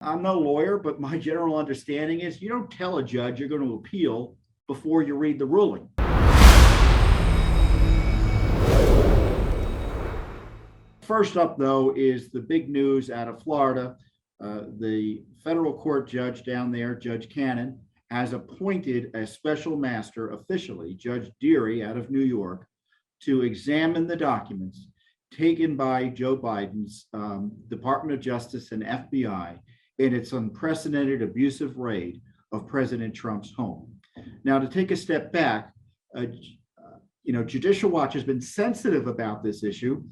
I'm no lawyer, but my general understanding is you don't tell a judge you're going to appeal before you read the ruling. First up, though, is the big news out of Florida. The federal court judge down there, Judge Cannon, has appointed a special master officially, Judge Deary out of New York, to examine the documents taken by Joe Biden's Department of Justice and FBI in its unprecedented abusive raid of President Trump's home. Now, to take a step back, Judicial Watch has been sensitive about this issue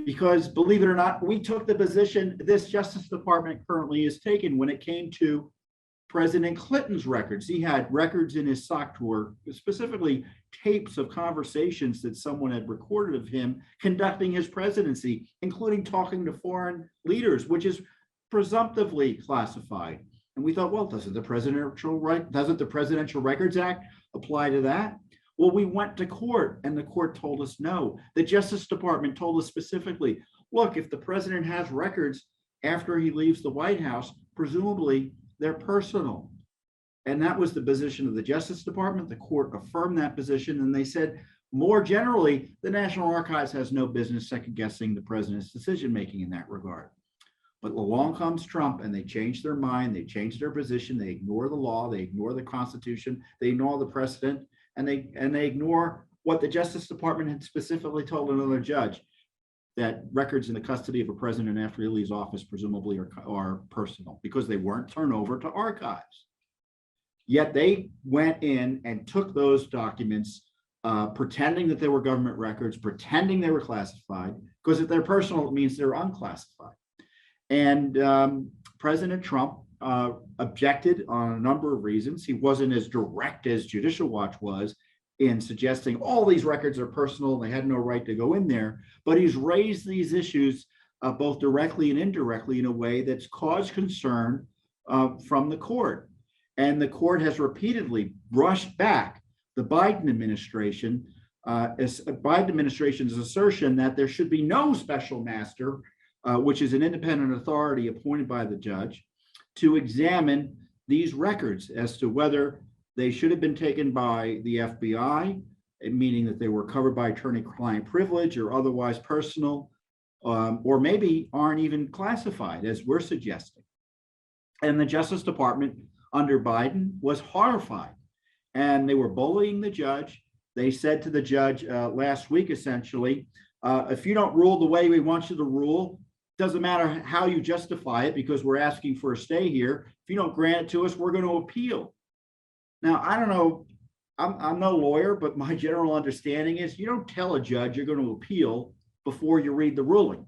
because, believe it or not, we took the position this Justice Department currently is taken when it came to President Clinton's records. He had records in his sock drawer, specifically tapes of conversations that someone had recorded of him conducting his presidency, including talking to foreign leaders, which is presumptively classified. And we thought, well, doesn't the Presidential Records Act apply to that? Well, we went to court and the court told us no. The Justice Department told us specifically, look, if the president has records after he leaves the White House, presumably they're personal. And that was the position of the Justice Department. The court affirmed that position. And they said, more generally, the National Archives has no business second guessing the president's decision-making in that regard. But along comes Trump and they change their mind, they change their position, they ignore the law, they ignore the Constitution, they ignore the precedent, and they ignore what the Justice Department had specifically told another judge, that records in the custody of a president after he leaves office presumably are personal because they weren't turned over to archives. Yet they went in and took those documents, pretending that they were government records, pretending they were classified, because if they're personal, it means they're unclassified. And President Trump objected on a number of reasons. He wasn't as direct as Judicial Watch was in suggesting all these records are personal, they had no right to go in there, but he's raised these issues both directly and indirectly in a way that's caused concern from the court. And the court has repeatedly brushed back the Biden administration's assertion that there should be no special master, which is an independent authority appointed by the judge, to examine these records as to whether they should have been taken by the FBI, meaning that they were covered by attorney-client privilege or otherwise personal, or maybe aren't even classified, as we're suggesting. And the Justice Department under Biden was horrified, and they were bullying the judge. They said to the judge last week, essentially, if you don't rule the way we want you to rule, doesn't matter how you justify it because we're asking for a stay here. If you don't grant it to us, we're going to appeal. Now, I don't know, I'm no lawyer, but my general understanding is you don't tell a judge you're going to appeal before you read the ruling.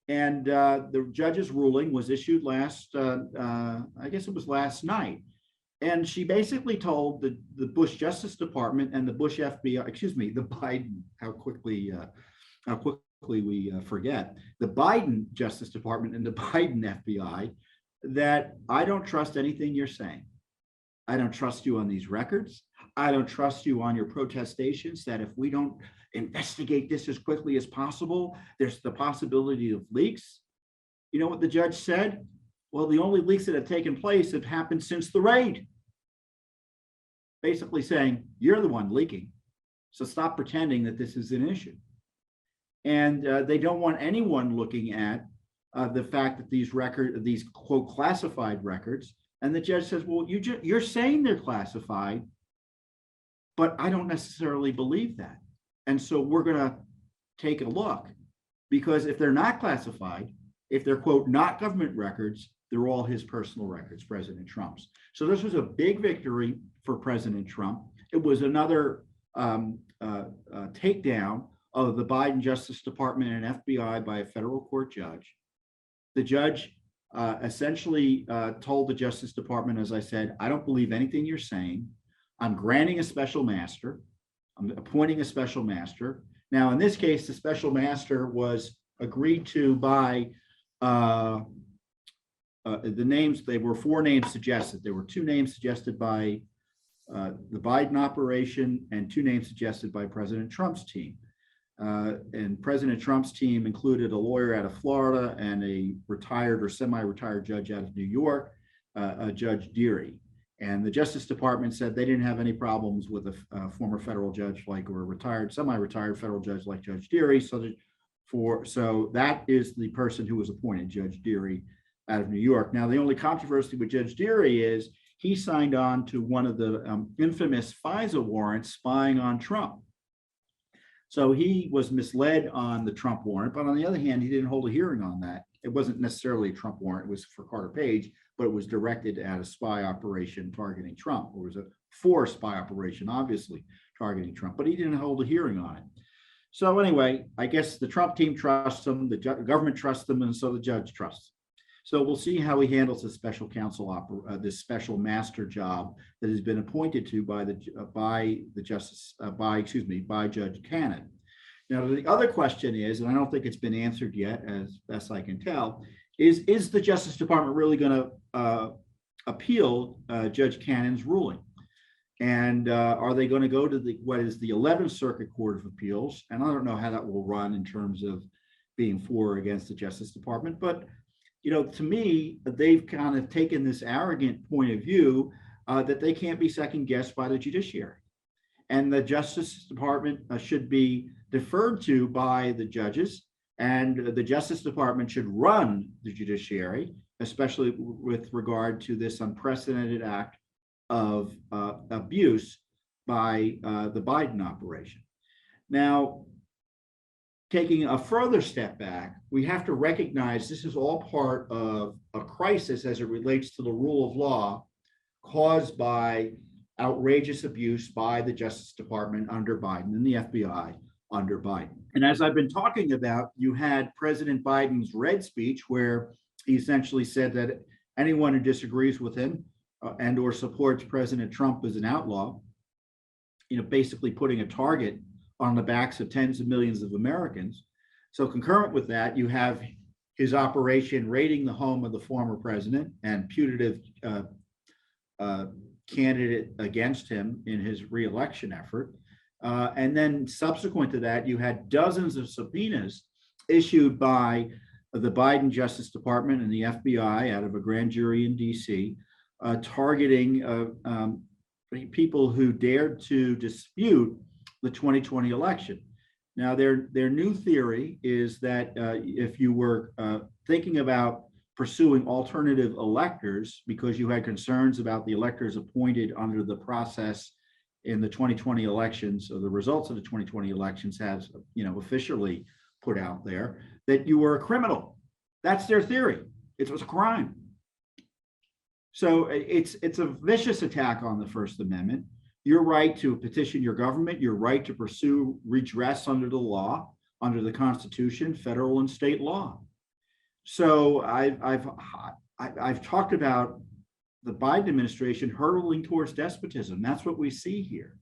And the judge's ruling was issued last night. And she basically told the Bush Justice Department and the Bush FBI, the Biden, how quickly we forget, the Biden Justice Department and the Biden FBI, that I don't trust anything you're saying. I don't trust you on these records. I don't trust you on your protestations that if we don't investigate this as quickly as possible, there's the possibility of leaks. You know what the judge said? Well, the only leaks that have taken place have happened since the raid. Basically saying, you're the one leaking. So stop pretending that this is an issue. And they don't want anyone looking at the fact that these quote classified records. And the judge says, well, you're saying they're classified, but I don't necessarily believe that. And so we're going to take a look, because if they're not classified, if they're quote not government records, they're all his personal records, President Trump's. So this was a big victory for President Trump. It was another takedown of the Biden Justice Department and FBI by a federal court judge. The judge essentially told the Justice Department, as I said, I don't believe anything you're saying. I'm granting a special master. I'm appointing a special master. Now, in this case, the special master was agreed to by the names. There were 4 names suggested. There were 2 names suggested by the Biden operation and 2 names suggested by President Trump's team. And President Trump's team included a lawyer out of Florida and a retired or semi-retired judge out of New York, Judge Deary. And the Justice Department said they didn't have any problems with a former federal judge like, or a retired, semi-retired federal judge like Judge Deary. So that is the person who was appointed, Judge Deary, out of New York. Now, the only controversy with Judge Deary is he signed on to one of the infamous FISA warrants spying on Trump. So he was misled on the Trump warrant, but on the other hand, he didn't hold a hearing on that. It wasn't necessarily a Trump warrant, it was for Carter Page, but it was directed at a spy operation targeting Trump. It was a forced spy operation, obviously targeting Trump, but he didn't hold a hearing on it. So anyway, I guess the Trump team trusts him, the government trusts him, and so the judge trusts him. So we'll see how he handles the special counsel, this special master job that has been appointed to by Judge Cannon. Now, the other question is, and I don't think it's been answered yet, as best I can tell, is the Justice Department really going to appeal Judge Cannon's ruling? And are they going to go to what is the 11th Circuit Court of Appeals? And I don't know how that will run in terms of being for or against the Justice Department, but to me, they've kind of taken this arrogant point of view that they can't be second guessed by the judiciary. And the Justice Department should be deferred to by the judges, and the Justice Department should run the judiciary, especially with regard to this unprecedented act of abuse by the Biden operation. Now, taking a further step back, we have to recognize this is all part of a crisis as it relates to the rule of law caused by outrageous abuse by the Justice Department under Biden and the FBI under Biden. And as I've been talking about, you had President Biden's red speech where he essentially said that anyone who disagrees with him and or supports President Trump as an outlaw, basically putting a target on the backs of tens of millions of Americans. So concurrent with that, you have his operation raiding the home of the former president and putative candidate against him in his reelection effort. And then subsequent to that, you had dozens of subpoenas issued by the Biden Justice Department and the FBI out of a grand jury in DC, targeting people who dared to dispute the 2020 election. Now, their new theory is that if you were thinking about pursuing alternative electors because you had concerns about the electors appointed under the process in the 2020 elections, or the results of the 2020 elections has, officially put out there, that you were a criminal. That's their theory. It was a crime. So it's a vicious attack on the First Amendment. Your right to petition your government, your right to pursue redress under the law, under the Constitution, federal and state law. So I've talked about the Biden administration hurtling towards despotism. That's what we see here.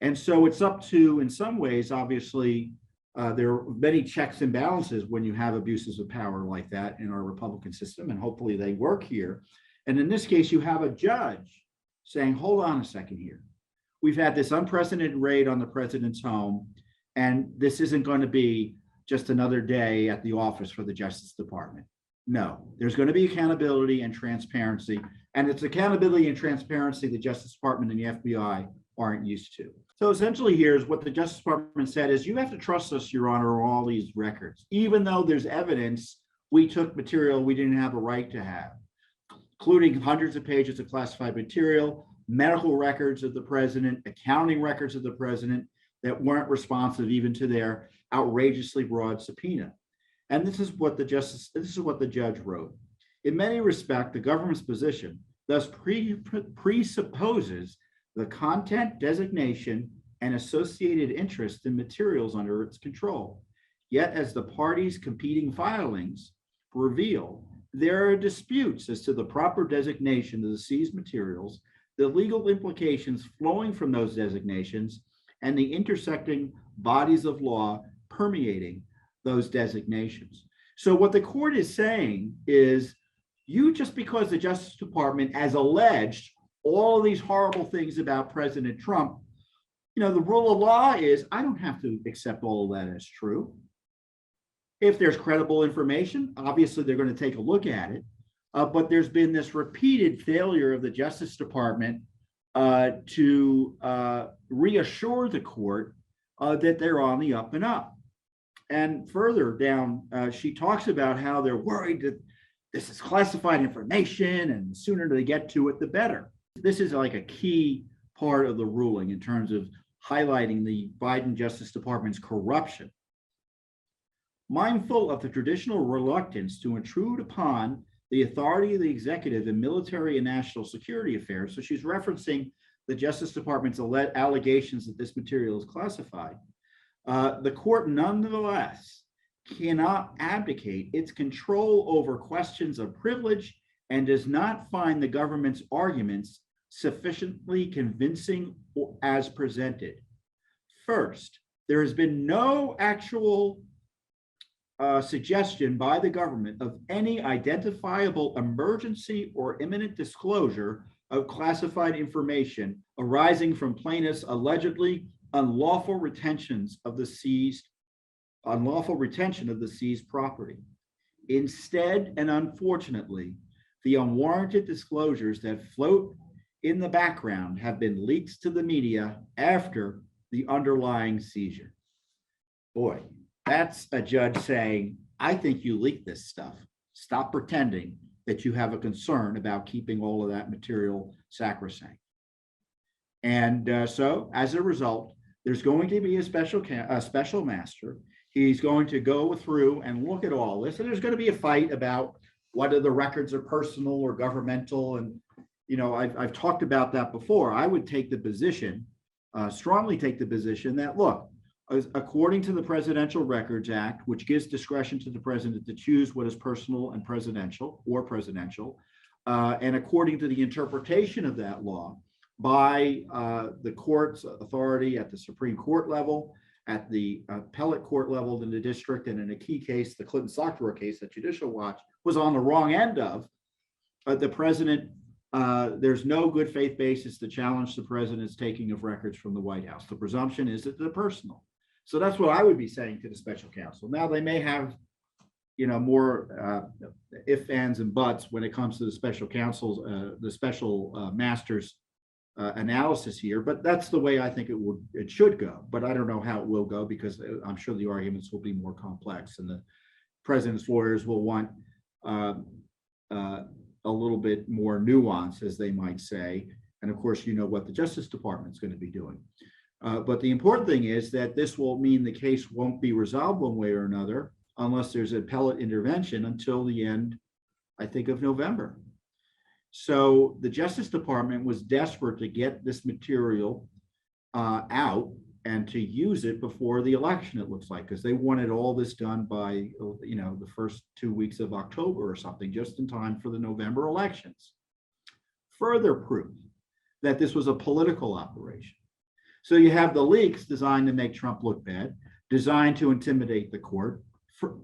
And so it's up to, in some ways, obviously, there are many checks and balances when you have abuses of power like that in our Republican system, and hopefully they work here. And in this case, you have a judge saying, hold on a second here. We've had this unprecedented raid on the president's home, and this isn't going to be just another day at the office for the Justice Department. No, there's going to be accountability and transparency, and it's accountability and transparency the Justice Department and the FBI aren't used to. So essentially here's what the Justice Department said is, you have to trust us, Your Honor, on all these records, even though there's evidence we took material we didn't have a right to have, including hundreds of pages of classified material, medical records of the president, accounting records of the president that weren't responsive even to their outrageously broad subpoena. And this is what the judge wrote. In many respects, the government's position thus presupposes the content, designation, and associated interest in materials under its control. Yet, as the parties' competing filings reveal, there are disputes as to the proper designation of the seized materials, the legal implications flowing from those designations, and the intersecting bodies of law permeating those designations. So what the court is saying is, just because the Justice Department has alleged all of these horrible things about President Trump, The rule of law is I don't have to accept all of that as true. If there's credible information, obviously they're going to take a look at it. But there's been this repeated failure of the Justice Department to reassure the court that they're on the up and up. And further down, she talks about how they're worried that this is classified information and the sooner they get to it, the better. This is like a key part of the ruling in terms of highlighting the Biden Justice Department's corruption. Mindful of the traditional reluctance to intrude upon the authority of the executive in military and national security affairs, so she's referencing the Justice Department's allegations that this material is classified, the court nonetheless cannot abdicate its control over questions of privilege and does not find the government's arguments sufficiently convincing as presented. First, there has been no actual suggestion by the government of any identifiable emergency or imminent disclosure of classified information arising from plaintiffs' allegedly unlawful retention of the seized property. Instead, and unfortunately, the unwarranted disclosures that float in the background have been leaked to the media after the underlying seizure. Boy, that's a judge saying, I think you leaked this stuff. Stop pretending that you have a concern about keeping all of that material sacrosanct. And so as a result, there's going to be a special master. He's going to go through and look at all this. And there's going to be a fight about whether the records are personal or governmental. And, I've talked about that before. I would take the position, strongly take the position that, look, according to the Presidential Records Act, which gives discretion to the president to choose what is personal and presidential, and according to the interpretation of that law by the court's authority at the Supreme Court level, at the appellate court level in the district, and in a key case, the Clinton software case that Judicial Watch was on the wrong end of, the president, there's no good faith basis to challenge the president's taking of records from the White House. The presumption is that they're personal. So that's what I would be saying to the special counsel. Now they may have, more ifs, ands, and buts when it comes to the special counsel's, the special master's analysis here, but that's the way I think it should go. But I don't know how it will go because I'm sure the arguments will be more complex, and the president's lawyers will want a little bit more nuance, as they might say. And of course, what the Justice Department is going to be doing. But the important thing is that this will mean the case won't be resolved one way or another unless there's appellate intervention until the end, I think, of November. So the Justice Department was desperate to get this material out and to use it before the election, it looks like, because they wanted all this done by, the first 2 weeks of October or something, just in time for the November elections. Further proof that this was a political operation. So you have the leaks designed to make Trump look bad, designed to intimidate the court,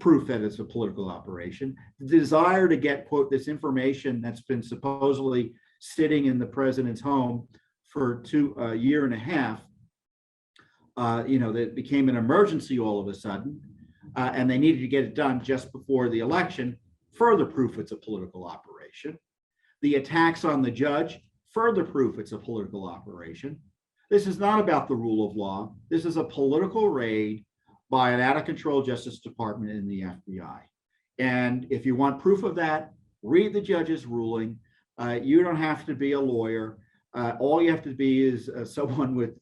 proof that it's a political operation, the desire to get, quote, this information that's been supposedly sitting in the president's home for a year and a half, that became an emergency all of a sudden, and they needed to get it done just before the election, further proof it's a political operation. The attacks on the judge, further proof it's a political operation. This is not about the rule of law. This is a political raid by an out-of-control Justice Department and the FBI. And if you want proof of that, read the judge's ruling. You don't have to be a lawyer. All you have to be is someone with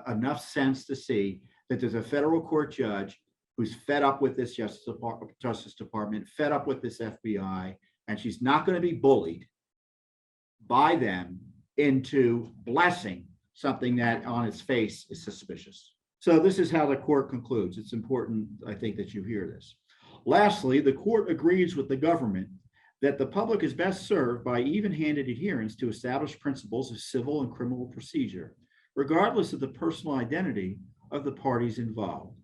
enough sense to see that there's a federal court judge who's fed up with this Justice Department, fed up with this FBI, and she's not going to be bullied by them into blessing something that on its face is suspicious. So this is how the court concludes. It's important, I think, that you hear this. Lastly, the court agrees with the government that the public is best served by even-handed adherence to established principles of civil and criminal procedure, regardless of the personal identity of the parties involved.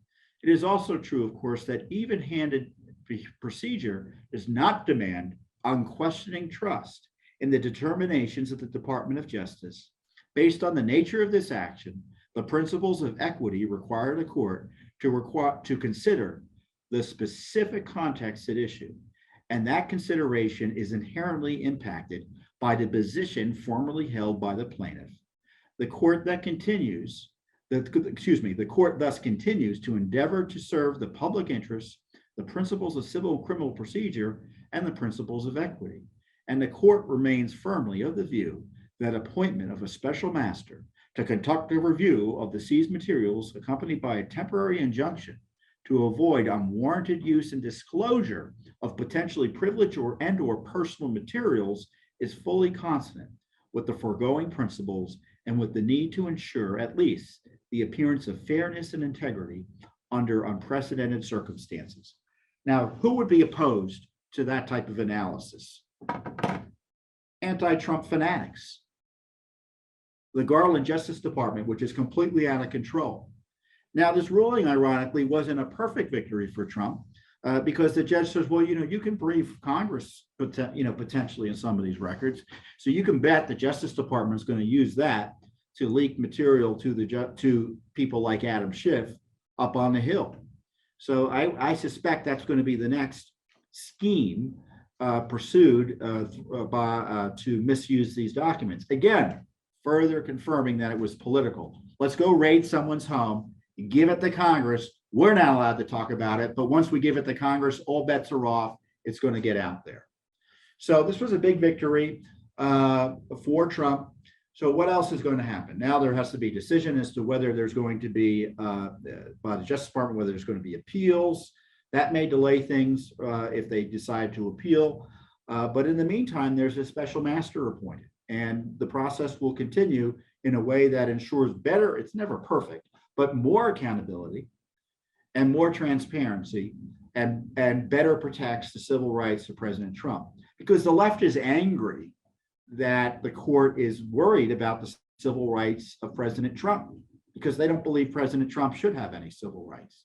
It is also true, of course, that even-handed procedure does not demand unquestioning trust in the determinations of the Department of Justice based on the nature of this action, The principles of equity require the court to consider the specific context at issue, and that consideration is inherently impacted by the position formerly held by the plaintiff. The court thus continues to endeavor to serve the public interest, the principles of civil and criminal procedure, and the principles of equity. And the court remains firmly of the view that appointment of a special master to conduct a review of the seized materials accompanied by a temporary injunction to avoid unwarranted use and disclosure of potentially privileged or personal materials is fully consonant with the foregoing principles and with the need to ensure at least the appearance of fairness and integrity under unprecedented circumstances. Now, who would be opposed to that type of analysis? Anti-Trump fanatics. The Garland Justice Department, which is completely out of control. Now, this ruling, ironically, wasn't a perfect victory for Trump because the judge says, well, you can brief Congress, potentially in some of these records. So you can bet the Justice Department is going to use that to leak material to people like Adam Schiff up on the Hill. So I suspect that's going to be the next scheme pursued to misuse these documents. Again, further confirming that it was political. Let's go raid someone's home, give it to Congress. We're not allowed to talk about it, but once we give it to Congress, all bets are off. It's going to get out there. So this was a big victory for Trump. So what else is going to happen? Now there has to be a decision as to whether there's going to be, by the Justice Department, whether there's going to be appeals. That may delay things if they decide to appeal. But in the meantime, there's a special master appointed. And the process will continue in a way that ensures better, it's never perfect, but more accountability and more transparency and better protects the civil rights of President Trump. Because the left is angry that the court is worried about the civil rights of President Trump because they don't believe President Trump should have any civil rights.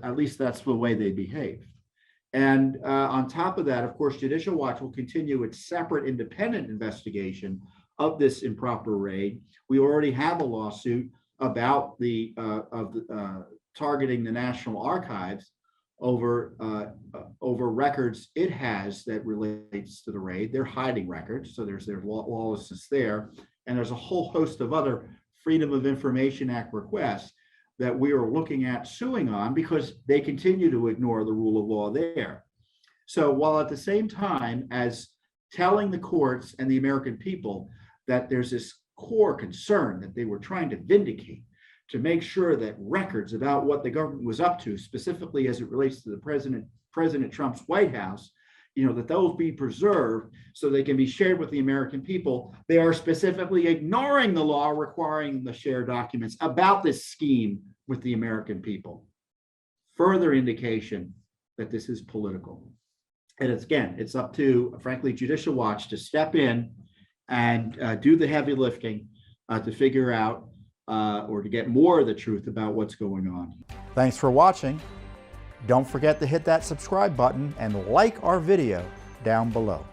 At least that's the way they behave. And on top of that, of course, Judicial Watch will continue its separate independent investigation of this improper raid. We already have a lawsuit about targeting the National Archives over records it has that relates to the raid. They're hiding records, so there's lawlessness there. And there's a whole host of other Freedom of Information Act requests that we are looking at suing on because they continue to ignore the rule of law there. So while at the same time as telling the courts and the American people that there's this core concern that they were trying to vindicate to make sure that records about what the government was up to, specifically as it relates to the President Trump's White House, that those be preserved so they can be shared with the American people, they are specifically ignoring the law requiring them to share documents about this scheme with the American people. Further indication that this is political. And it's up to, frankly, Judicial Watch to step in and do the heavy lifting to figure out or to get more of the truth about what's going on. Thanks for watching. Don't forget to hit that subscribe button and like our video down below.